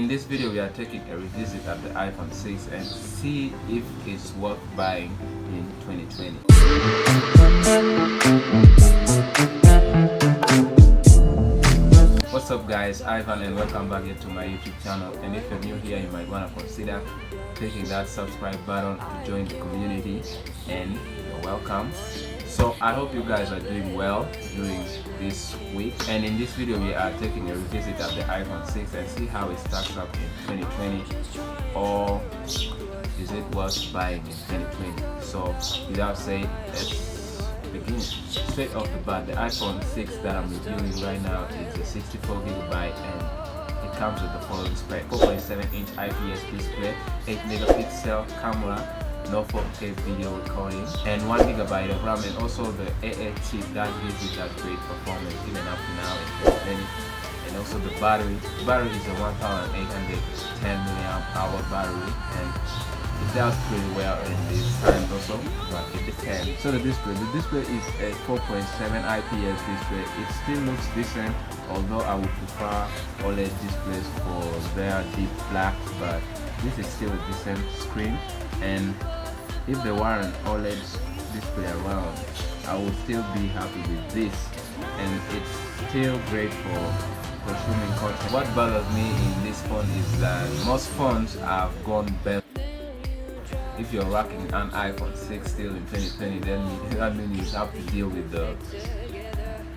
in this video we are taking a revisit of the iPhone 6 and see if it's worth buying in 2020. What's up guys, Ivan, and welcome back here to my YouTube channel. And if you're new here, you might want to consider clicking that subscribe button to join the community, and you're welcome. So I hope you guys are doing well during this week, and in this video we are taking a revisit of the iPhone 6 and see how it stacks up in 2020, or is it worth buying in 2020. So without saying, let's begin. Straight off the bat, the iPhone 6 that I'm reviewing right now is a 64GB, and it comes with the following spec: 4.7-inch IPS display, 8-megapixel camera, no 4K video recording, and 1GB of RAM, and also the AA chip that gives it that great performance even up to now in 2020. And also the battery. The battery is a 1810 mAh battery, and it does pretty well in this time also, but it depends. So the display is a 4.7 IPS display. It still looks decent, although I would prefer OLED displays for their deep black, but this is still a decent screen. And if there were an OLED display around, I would still be happy with this, and it's still great for consuming content. What bothers me in this phone is that most phones have gone better. If you're rocking an iPhone 6 still in 2020, then that means you have to deal with the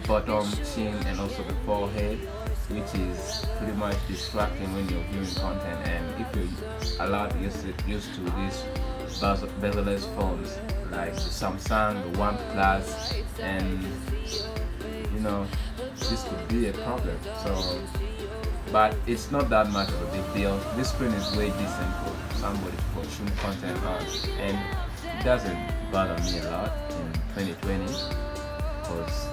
bottom, chin, and also the forehead, which is pretty much distracting when you're viewing content. And if you're used to these bezel-less phones like the Samsung, the OnePlus, and this could be a problem. So, but it's not that much of a big deal. This screen is way decent for somebody to consume content on, and it doesn't bother me a lot in 2020 because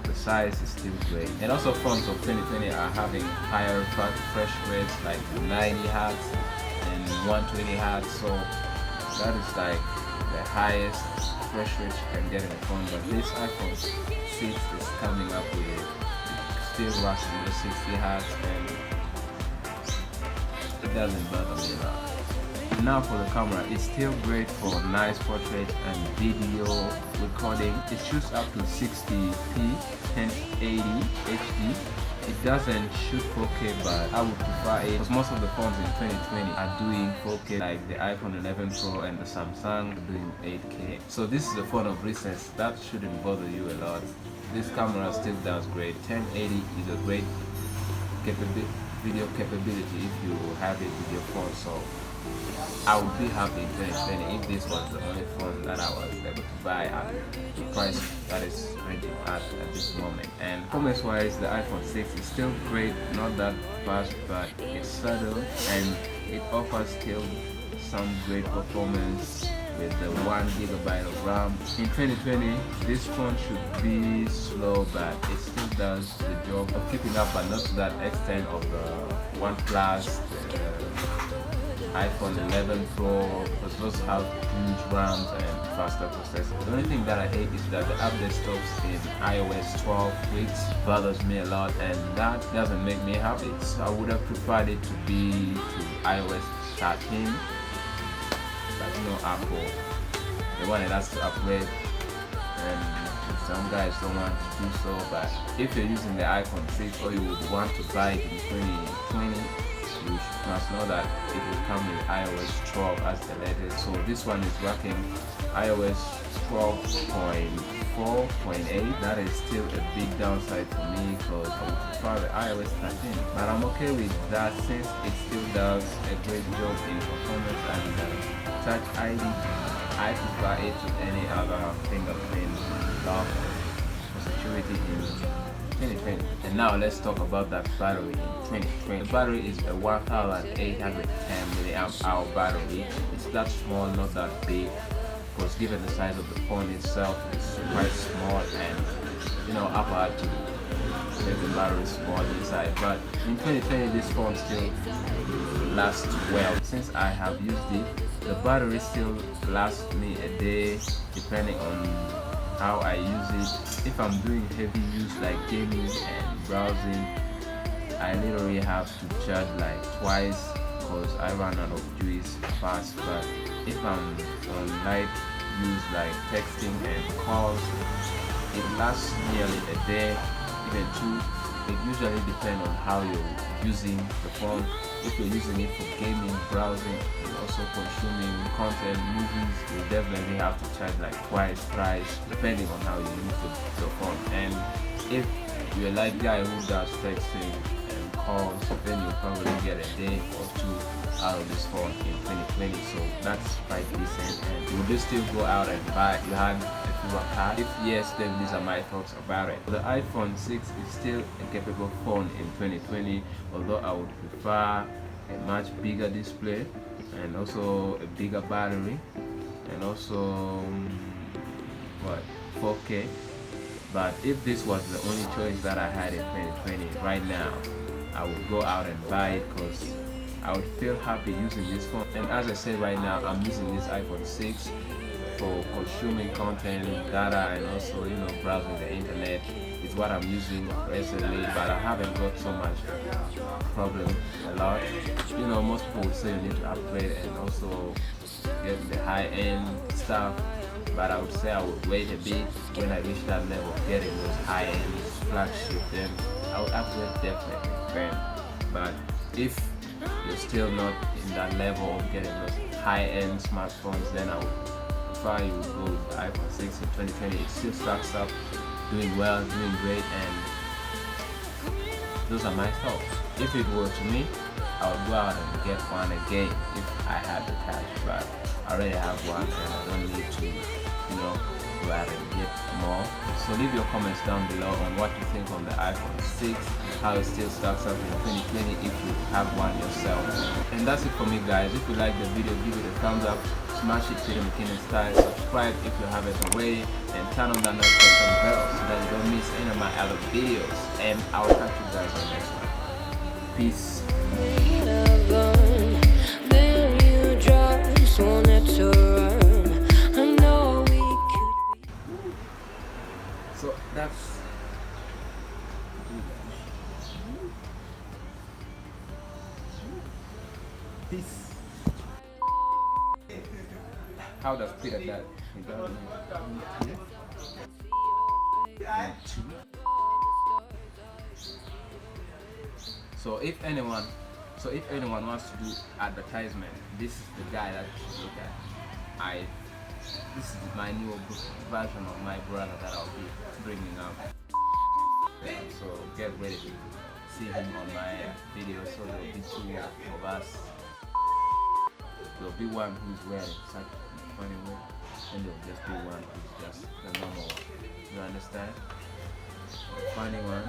the size is still great. And also phones of 2020 are having higher refresh rates like 90 Hz and 120 Hz, so that is like the highest refresh rate you can get in a phone. But this iPhone 6 is coming up with it, still rushing the 60 Hz, and it doesn't bother me a lot. Now for the camera, it's still great for nice portrait and video recording. It shoots up to 60p 1080 HD. It doesn't shoot 4K, but I would prefer it because most of the phones in 2020 are doing 4K, like the iPhone 11 Pro and the Samsung are doing 8K. So this is a phone of recent. That shouldn't bother you a lot. This camera still does great. 1080 is a great video capability if you have it with your phone. So I would be happy in 2020 if this was the only phone that I was able to buy at the price that is renting at this moment. And performance wise, the iPhone 6 is still great, not that fast, but it's subtle, and it offers still some great performance with the 1GB of RAM. In 2020, this phone should be slow, but it still does the job of keeping up, but not to that extent of the OnePlus, iPhone 11 Pro, because those have huge RAMs and faster processors. The only thing that I hate is that the update stops in iOS 12, which bothers me a lot, and that doesn't make me happy. So I would have preferred it to be to iOS 13, like Apple, they wanted us to upgrade, and some guys don't want to do so. But if you're using the iPhone 6 or you would want to buy it in 2020, you must know that it will come with iOS 12 as the latest. So this one is rocking iOS 12.4.8. That is still a big downside for me because I would prefer the iOS 13. But I'm okay with that since it still does a great job in performance, and Touch ID, I prefer it to any other fingerprint lock for security in 2020. And now let's talk about that battery in 2020. The battery is a 1810 mAh battery. It's that small, not that big, because given the size of the phone itself, it's quite small, and Apple had to make the battery small inside. But in 2020, this phone still lasts well. Since I have used it, the battery still lasts me a day, depending on how I use it. If I'm doing heavy use like gaming and browsing, I literally have to charge like twice because I run out of juice fast. But if I'm on light use like texting and calls, it lasts nearly a day, even two. It usually depends on how you're using the phone. If you're using it for gaming, browsing, and also consuming content, movies, you definitely have to charge like twice, thrice, depending on how you use the phone. And if you're like guy who does texting and calls, then you'll probably get a day or two out of this phone in 2020. So that's quite decent. And would you still go out and buy? You had a fewer card? If yes, then these are my thoughts about it. The iPhone 6 is still a capable phone in 2020, although I would prefer a much bigger display and also a bigger battery and also what 4K. But if this was the only choice that I had in 2020 right now, I would go out and buy it because I would feel happy using this phone. And as I said right now, I'm using this iPhone 6 for consuming content, data, and also browsing the internet. It's what I'm using recently, but I haven't got so much problem a lot. Most people would say you need to upgrade and also get the high-end stuff, but I would say I would wait a bit. When I reach that level of getting those high-end flagship, then I would upgrade definitely then. But if you're still not in that level of getting those high-end smartphones, then I would prefer you go with the iPhone 6 in 2020. It still stacks up, doing well, doing great, and those are my thoughts. If it were to me, I would go out and get one again if I had the cash, but I already have one and I don't need to, go out and get more. So leave your comments down below on what you think on the iPhone 6, how it still stacks up in 2020 if you have one yourself. And that's it for me, guys. If you like the video, give it a thumbs up, smash it Peter McKinnon style, subscribe if you haven't already, and turn on that notification bell so that you don't miss any of my other videos. And I'll catch you guys on the next one. Peace. So that's peace. How does Peter that? So if anyone wants to do advertisement, this is the guy that you should look at. This is my new version of my brother that I'll be bringing up. So get ready to see him on my video. So there'll be two of us. There'll be one who's wearing such a funny way, and there'll just be one who's just the normal one. You understand? The funny one